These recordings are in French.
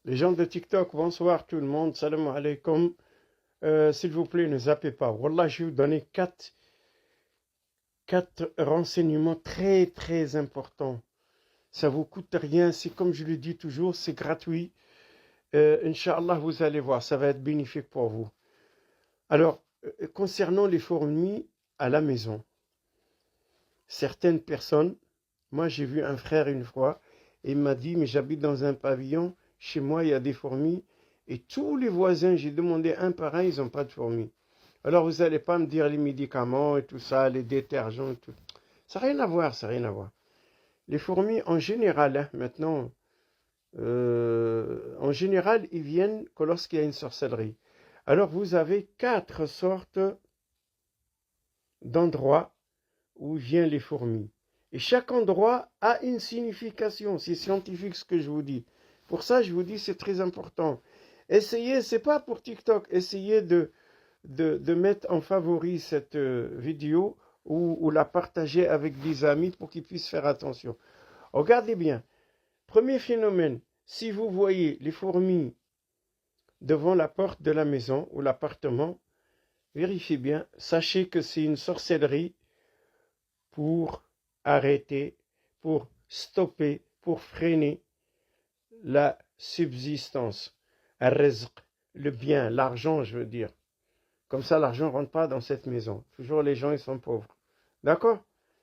Les gens de TikTok, bonsoir tout le monde, salam alaikum. S'il vous plaît, ne zappez pas. Wallah, je vais vous donner quatre renseignements très très importants. Ça vous coûte rien, c'est comme je le dis toujours, c'est gratuit. Inch'Allah, vous allez voir, ça va être bénéfique pour vous. Alors, concernant les fourmis à la maison, certaines personnes, moi j'ai vu un frère une fois, et il m'a dit, mais j'habite dans un pavillon, chez moi il y a des fourmis, et tous les voisins, j'ai demandé un par un, ils n'ont pas de fourmis. Alors vous n'allez pas me dire les médicaments et tout ça, les détergents et tout. Ça n'a rien à voir, ça n'a rien à voir. Les fourmis en général, hein, maintenant, en général, ils viennent que lorsqu'il y a une sorcellerie. Alors vous avez 4 sortes d'endroits où viennent les fourmis. Et chaque endroit a une signification. C'est scientifique ce que je vous dis. Pour ça, je vous dis, c'est très important. Essayez, c'est pas pour TikTok, essayez de mettre en favori cette vidéo ou la partager avec des amis pour qu'ils puissent faire attention. Regardez bien. Premier phénomène, si vous voyez les fourmis devant la porte de la maison ou l'appartement, vérifiez bien, sachez que c'est une sorcellerie pour arrêter, pour stopper, pour freiner la subsistance, al-rizq, le bien, l'argent, je veux dire. Comme ça, l'argent ne rentre pas dans cette maison. Toujours les gens, ils sont pauvres. D'accord?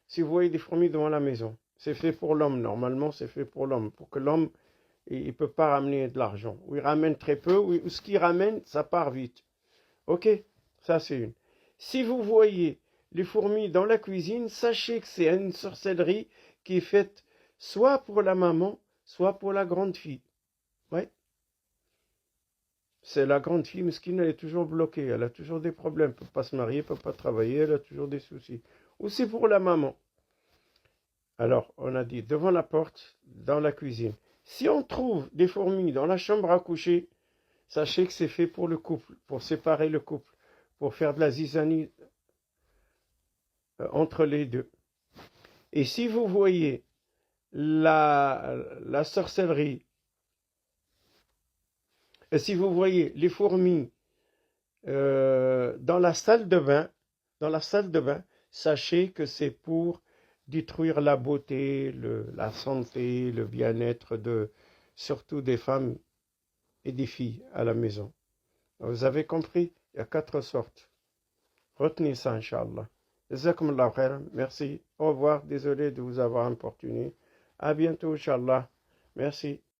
Si vous voyez des fourmis devant la maison, c'est fait pour l'homme. Normalement, c'est fait pour l'homme. Pour que l'homme, il ne peut pas ramener de l'argent. Ou il ramène très peu, ou ce qu'il ramène, ça part vite. Ok? Ça, c'est une. Si vous voyez les fourmis dans la cuisine, sachez que c'est une sorcellerie qui est faite soit pour la maman, soit pour la grande fille. Ouais. C'est la grande fille, mesquine, elle est toujours bloquée, elle a toujours des problèmes, elle ne peut pas se marier, elle ne peut pas travailler, elle a toujours des soucis. Ou c'est pour la maman. Alors, on a dit devant la porte, dans la cuisine. Si on trouve des fourmis dans la chambre à coucher, sachez que c'est fait pour le couple, pour séparer le couple, pour faire de la zizanie entre les deux. Et si vous voyez la sorcellerie, et si vous voyez les fourmis dans la salle de bain, sachez que c'est pour détruire la beauté, la santé, le bien-être surtout des femmes et des filles à la maison. Vous avez compris? Il y a 4 sortes. Retenez ça, Inch'Allah. Jazakumullah khairan. Merci. Au revoir. Désolé de vous avoir importuné. À bientôt, Inch'Allah. Merci.